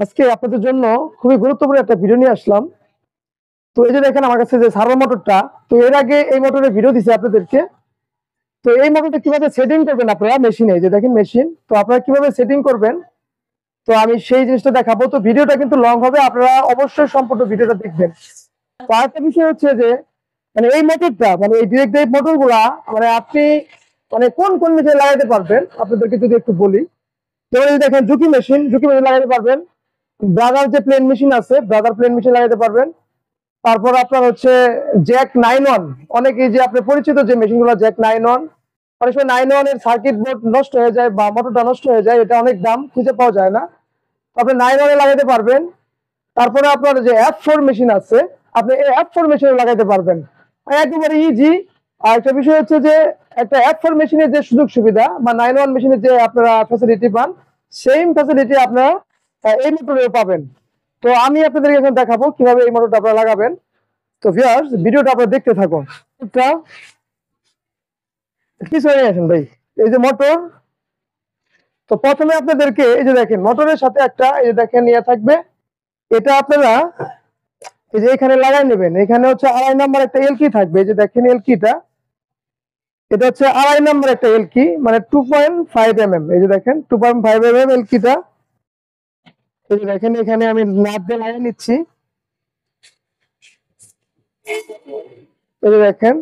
আজকে আপনাদের জন্য খুবই গুরুত্বপূর্ণ একটা ভিডিও নিয়ে আসলাম। তো এই যে দেখেন আমার কাছে যে সার্ভো মোটরটা, তো এর আগে এই মোটরের ভিডিও দিছি আপনাদেরকে। তো এই মোটরটা কিভাবে সেটিং করবেন আপনারা মেশিনে, যে দেখেন মেশিন, তো আপনারা কিভাবে সেটিং করবেন তো আমি সেই জিনিসটা দেখাবো। তো ভিডিওটা কিন্তু লং হবে, আপনারা অবশ্যই সম্পূর্ণ ভিডিওটা দেখবেন। তো আরেকটা বিষয় হচ্ছে যে মানে এই মোটরটা মানে এই ডিরেক্ট ড্রাইভ মোটর গুলা মানে আপনি মানে কোন কোন মেশিনে লাগাইতে পারবেন আপনাদেরকে যদি একটু বলি। যেমন এই দেখেন ঝুঁকি মেশিন লাগাইতে পারবেন। ব্রাদার যে প্লেন মেশিন আছে, ব্রাদার প্লেন মেশিন লাগাইতে পারবেন। তারপর আপনার হচ্ছে জ্যাক 9-1, অনেকে যে আপনি পরিচিত যে মেশিনগুলো জ্যাক 9-1, অনেক সময় 9-1 এর সার্কিট বোর্ড নষ্ট হয়ে যায় বা মোটরটা নষ্ট হয়ে যায়, এটা অনেক দাম, খুঁজে পাওয়া যায় না, আপনি 9-1 এ লাগাইতে পারবেন। তারপরে আপনার যে F4 মেশিন আছে, আপনি এই F4 মেশিনে লাগাইতে পারবেন, একেবারে ইজি। আর একটা বিষয় হচ্ছে যে একটা F4 মেশিনের যে সুযোগ সুবিধা বা 9-1 মেশিনের যে আপনারা ফ্যাসিলিটি পান, সেম ফ্যাসিলিটি আপনারা এই মোটরেও পাবেন। তো আমি আপনাদেরকে এখন দেখাবো কিভাবে এই মোটরটা আপনারা লাগাবেন। তো ভিউয়ার্স, ভিডিওটা আপনারা দেখতে থাকুন। এটা কিছু নিয়ে আসেন ভাই, এই যে মোটর। তো প্রথমে আপনাদেরকে এই যে দেখেন মোটরের সাথে একটা এই যে দেখেন ইয়ে থাকবে, এটা আপনারা এই যে এখানে লাগাই নেবেন। এখানে হচ্ছে 2.5 নাম্বার একটা এলকি থাকবে, এই যে দেখেন এলকিটা, এটা হচ্ছে 2.5 নাম্বার একটা এলকি, মানে 2.5 mm। এই যে দেখেন 2.5 mm এলকিটা, এই যে দেখেন এখানে আমি নাট দিয়ে লাগিয়ে নিচ্ছি। এই যে দেখেন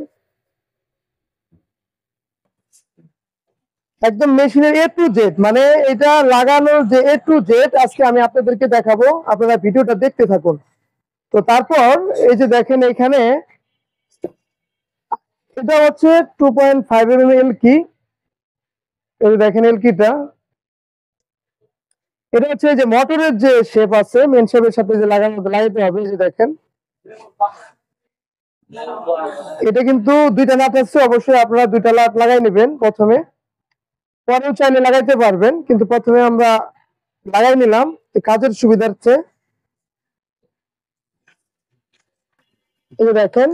একদম মেশিনের এ টু জেড, মানে এটা লাগানোর যে এ টু জেড আজকে আমি আপনাদেরকে দেখাবো, আপনারা ভিডিওটা দেখতে থাকুন। তো তারপর এই যে দেখেন এখানে এটা হচ্ছে 2.5 mm এলকি, এই যে দেখেন এলকিটা, এটা হচ্ছে যে মোটরের যে শেপ আছে মেন শেপের সাথে যে লাগাইতে হবে। এই যে দেখেন এটা কিন্তু দুইটা নাট আছে, অবশ্যই আপনারা দুইটা নাট লাগাই নেবেন প্রথমে, পরেও চাইলে লাগাইতে পারবেন, কিন্তু প্রথমে আমরা লাগাই নিলাম কাজের সুবিধার্থে। এই যে দেখেন।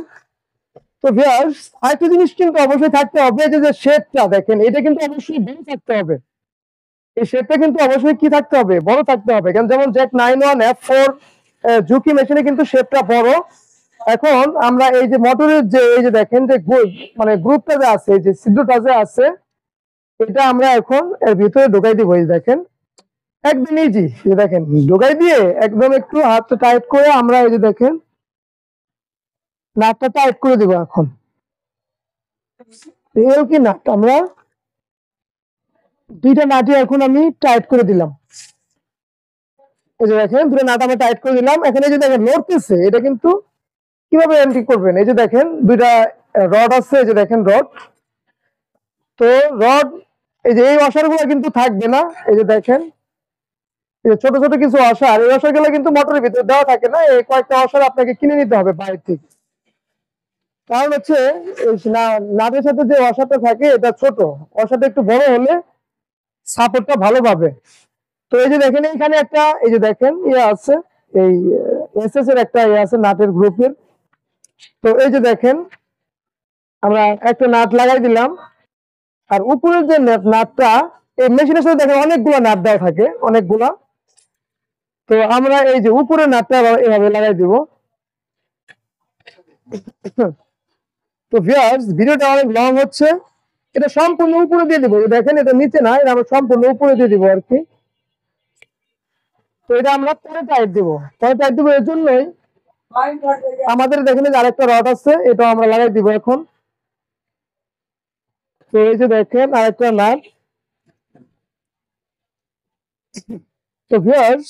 তো ভিউয়ার্স, আরেকটা জিনিস কিন্তু অবশ্যই থাকতে হবে, যে শেপটা দেখেন, এটা কিন্তু অবশ্যই বড় থাকতে হবে। এই শেপটা কিন্তু অবশ্যই কি থাকতে হবে, বড় থাকতে হবে। কারণ যেমন জ্যাক 9-1 F4 ঝুঁকি মেশিনে কিন্তু শেপটা বড়। এখন আমরা এই যে মোটরের যে এই যে দেখেন যে মানে গ্রুপটা যে আছে, এই যে ছিদ্রটা যে আছে, এটা আমরা এখন এর ভিতরে ঢোকাই দিব। এই দেখেন একদম ইজি, যে দেখেন ঢোকাই দিয়ে একদম একটু হাতটা টাইট করে আমরা এই যে দেখেন নাটটা টাইট করে দিব। এখন এও কি নাট আমরা দুইটা নাটই এখন আমি টাইট করে দিলাম। এই যে দেখেন দুটো নাট আমরা টাইট করে দিলাম। এখানে যে দেখেন নড়তেছে, এটা কিন্তু কিভাবে এন্ট্রি করবেন, এই যে দেখেন দুইটা রড আছে, এই যে দেখেন রড। তো রড এই যে এই ওয়াশারগুলো কিন্তু থাকবে না, এই যে দেখেন এই যে ছোট ছোট কিছু ওয়াশার, এই ওয়াশারগুলো কিন্তু মোটরের ভিতরে দেওয়া থাকে না, এই কয়েকটা ওয়াশার আপনাকে কিনে নিতে হবে বাইরে থেকে। কারণ হচ্ছে নাটের সাথে যে ওয়াশারটা থাকে এটা ছোট, ওয়াশারটা একটু বড় হলে সাপোর্টটা ভালো পাবে। তো এই যে দেখেন এখানে একটা এই যে দেখেন ইয়ে আছে, এই এসএস এর একটা ইয়ে আছে নাটের গ্রুপের। তো এই যে দেখেন আমরা একটা নাট লাগাই দিলাম। আর উপরের যে নাটটা, এই মেশিনের সাথে দেখেন অনেকগুলো নাট দেওয়া থাকে, অনেকগুলা। তো আমরা এই যে উপরের নাটটা এভাবে লাগাই দিব। তো ভিউয়ার্স, ভিডিওটা অনেক লং হচ্ছে, এটা সম্পূর্ণ উপরে দিয়ে দিব। দেখেন এটা নিচে না, এটা আমরা সম্পূর্ণ উপরে দিয়ে দিব আর কি। তো এটা আমরা পরে টাইট দিব, পরে টাইট দিব। এর জন্যই আমাদের দেখেন যে আরেকটা রড আছে, এটা আমরা লাগাই দিব এখন। তো এই যে দেখেন আরেকটা নাট। তো ভিউয়ার্স,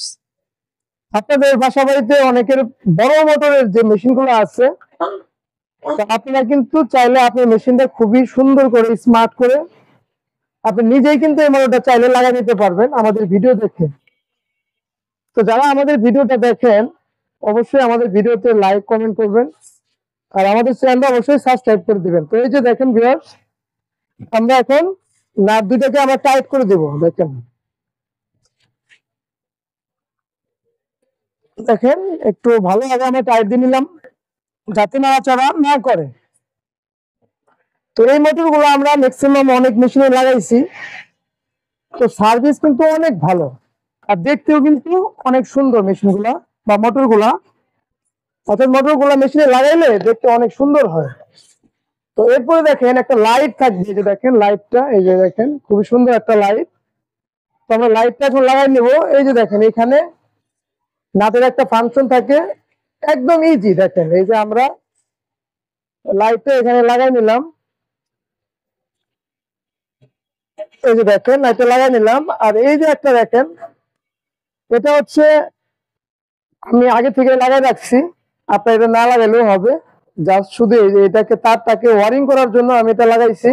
আপনাদের বাসা বাড়িতে অনেকের বড় মোটরের যে মেশিন গুলো আছে, তো আপনারা কিন্তু চাইলে আপনার মেশিনটা খুবই সুন্দর করে স্মার্ট করে আপনি নিজেই কিন্তু এই মোটরটা চাইলে লাগাই নিতে পারবেন আমাদের ভিডিও দেখে। তো যারা আমাদের ভিডিওটা দেখেন অবশ্যই আমাদের ভিডিওতে লাইক কমেন্ট করবেন, আর আমাদের চ্যানেলটা অবশ্যই সাবস্ক্রাইব করে দিবেন। তো এই যে দেখেন ভিউয়ার্স, আমরা এখন নাট দুটাকে আমরা টাইট করে দিব। দেখেন দেখেন একটু ভালোভাবে আমরা টাইট দিয়ে নিলাম, যাতে নাড়াচাড়া না করে। তো এই মোটর গুলো আমরা ম্যাক্সিমাম অনেক মেশিনে লাগাইছি, তো সার্ভিস কিন্তু অনেক ভালো। আর দেখতেও কিন্তু অনেক সুন্দর মেশিন গুলা বা মোটর গুলা, অর্থাৎ মোটর গুলা মেশিনে লাগাইলে দেখতে অনেক সুন্দর হয়। তো এরপরে দেখেন একটা লাইট থাকবে, এই যে দেখেন লাইটটা, এই যে দেখেন খুবই সুন্দর একটা লাইট। তো আমরা লাইটটা এখন লাগাই নিব। এই যে দেখেন এখানে নাটের একটা ফাংশন থাকে, একদম ইজি। দেখেন এই যে আমরা লাইটটা এখানে লাগাই নিলাম, এই যে দেখেন লাইটটা লাগাই নিলাম। আর এই যে একটা দেখেন, এটা হচ্ছে আমি আগে থেকে লাগাই রাখছি, আপনার এটা না লাগাইলেও হবে। জাস্ট শুধু এই যে এটাকে তারটাকে ওয়ারিং করার জন্য আমি এটা লাগাইছি,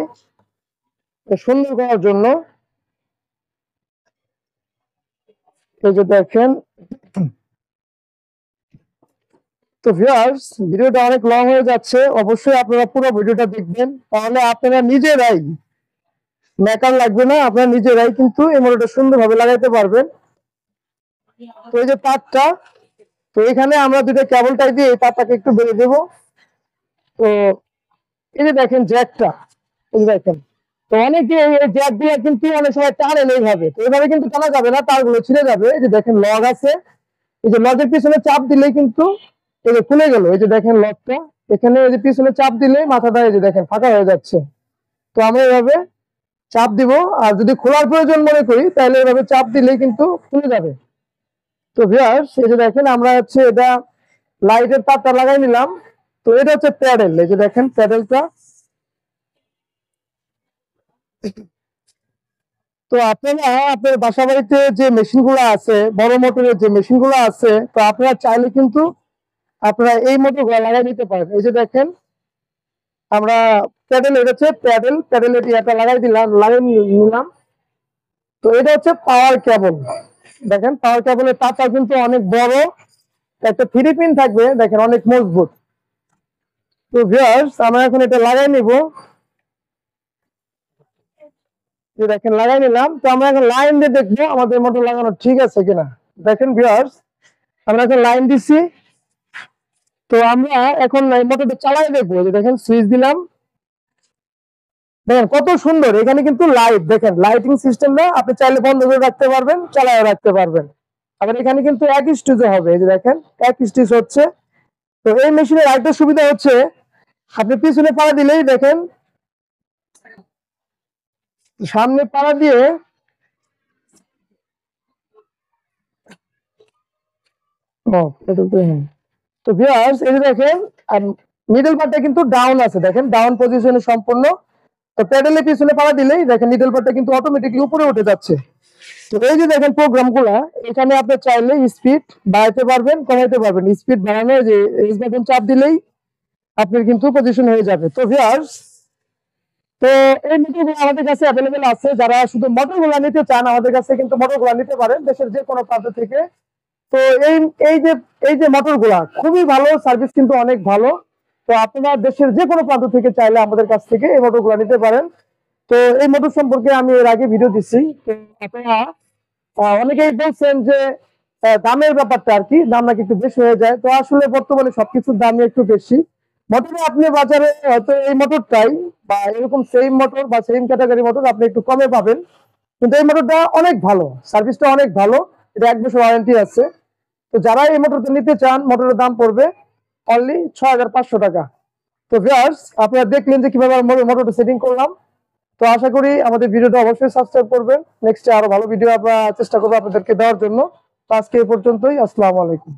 সুন্দর করার জন্য। এই যে দেখেন। তো ভিউয়ার্স, ভিডিওটা অনেক লং হয়ে যাচ্ছে, অবশ্যই আপনারা পুরো ভিডিওটা দেখবেন, তাহলে আপনারা নিজেরাই, মেকার লাগবে না, আপনারা নিজেরাই কিন্তু এই মোটরটা সুন্দরভাবে লাগাইতে পারবেন। তো এই যে তারটা, তো এখানে আমরা দুটো কেবল টাই দিয়ে এই তারটাকে একটু বেঁধে দেবো। তো এই যে দেখেন জ্যাকটা, এই যে দেখেন। তো অনেকে এই জ্যাক দিয়ে কিন্তু অনেক সময় টানেন এইভাবে, তো এইভাবে কিন্তু টানা যাবে না, তারগুলো ছিঁড়ে যাবে। এই যে দেখেন লগ আছে, এই যে লগের পিছনে চাপ দিলেই কিন্তু এই যে খুলে গেল। এই যে দেখেন লগটা, এখানে এই যে পিছনে চাপ দিলেই মাথাটা এই যে দেখেন ফাঁকা হয়ে যাচ্ছে। তো আমরা এইভাবে চাপ দিব, আর যদি খোলার প্রয়োজন মনে করি তাহলে এইভাবে চাপ দিলেই কিন্তু খুলে যাবে। তো ভিউয়ার্স, এই যে দেখেন আমরা হচ্ছে এটা লাইটের তারটা লাগাই নিলাম। তো এটা হচ্ছে প্যাডেল, এই যে দেখেন প্যাডেলটা। তো আপনারা আপনার বাসা বাড়িতে যে মেশিন গুলো আছে, বড় মোটরের যে মেশিন গুলো আছে, তো আপনারা চাইলে কিন্তু আপনারা এই মোটর গুলো লাগাই নিতে পারেন। এই যে দেখেন আমরা প্যাডেল, এটা হচ্ছে প্যাডেলের ইয়াটা লাগাই নিলাম। তো এটা হচ্ছে পাওয়ার কেবল। দেখেন পাওয়ার কেবলের তারটা কিন্তু অনেক বড়, একটা থ্রি পিন থাকবে, দেখেন অনেক মজবুত। তো ভিউয়ার্স, আমরা এখন এটা লাগাই নিব। দেখেন লাগাই নিলাম। তো আমরা এখন লাইন দিয়ে দেখবো আমাদের মোটর লাগানো ঠিক আছে কিনা। দেখেন ভিউয়ার্স, আমরা এখন লাইন দিচ্ছি। তো আমরা এখন এই মোটরটা চালাই দেখবো। যে দেখেন সুইচ দিলাম, দেখেন কত সুন্দর। এখানে কিন্তু লাইট, দেখেন লাইটিং সিস্টেমটা আপনি চাইলে বন্ধ করে রাখতে পারবেন, চালায় রাখতে পারবেন। আবার এখানে কিন্তু এক স্টিচে হবে, এই যে দেখেন এক স্টিচ হচ্ছে। তো এই মেশিনের আরেকটা সুবিধা হচ্ছে, আপনি পিছনে পাড়া দিলেই দেখেন, সামনে পাড়া দিয়ে, তো ভিউয়ার্স এই যে দেখেন, আর মিডল পার্টটা কিন্তু ডাউন আছে, দেখেন ডাউন পজিশনে সম্পূর্ণ। তো প্যাডেলের পিছনে পাড়া দিলেই দেখেন মিডল পার্টটা কিন্তু অটোমেটিকলি উপরে উঠে যাচ্ছে। তো এই যে দেখেন প্রোগ্রামগুলা, এখানে আপনি চাইলে স্পিড বাড়াতে পারবেন, কমাইতে পারবেন। স্পিড বাড়ানো, যে রেস বাটন চাপ দিলেই আপনার কিন্তু পজিশন হয়ে যাবে। তো ভিউয়ার্স, তো এই মোটরগুলো আমাদের কাছে অ্যাভেলেবেল আছে। যারা শুধু মোটরগুলো নিতে চান, আমাদের কাছে কিন্তু মোটরগুলো নিতে পারেন দেশের যে কোনো প্রান্ত থেকে। তো এই এই যে এই যে মোটরগুলা খুবই ভালো, সার্ভিস কিন্তু অনেক ভালো। তো আপনারা দেশের যে কোনো প্রান্ত থেকে চাইলে আমাদের কাছ থেকে এই মোটরগুলো নিতে পারেন। তো এই মোটর সম্পর্কে আমি এর আগে ভিডিও দিচ্ছি। তো আপনারা অনেকেই বলছেন যে দামের ব্যাপারটা আর কি, দাম নাকি একটু বেশি হয়ে যায়। তো আসলে বর্তমানে সবকিছুর দামই একটু বেশি। মোটরে আপনি বাজারে হয়তো এই মোটরটাই বা এরকম সেম মোটর বা সেম ক্যাটাগরি মোটর আপনি একটু কমে পাবেন, কিন্তু এই মোটরটা অনেক ভালো, সার্ভিসটা অনেক ভালো। এটা 1 বছর ওয়ারেন্টি আছে। তো যারা এই মোটরটা নিতে চান, মোটরের দাম পড়বে অনলি 6500 টাকা। তো ভিউয়ার্স, আপনারা দেখলেন যে কিভাবে মোটরটা সেটিং করলাম। তো আশা করি আমাদের ভিডিওটা অবশ্যই সাবস্ক্রাইব করবেন। নেক্সটে আরো ভালো ভিডিও আমরা চেষ্টা করবো আপনাদেরকে দেওয়ার জন্য। তো আজকে এই পর্যন্তই। আসসালামু আলাইকুম।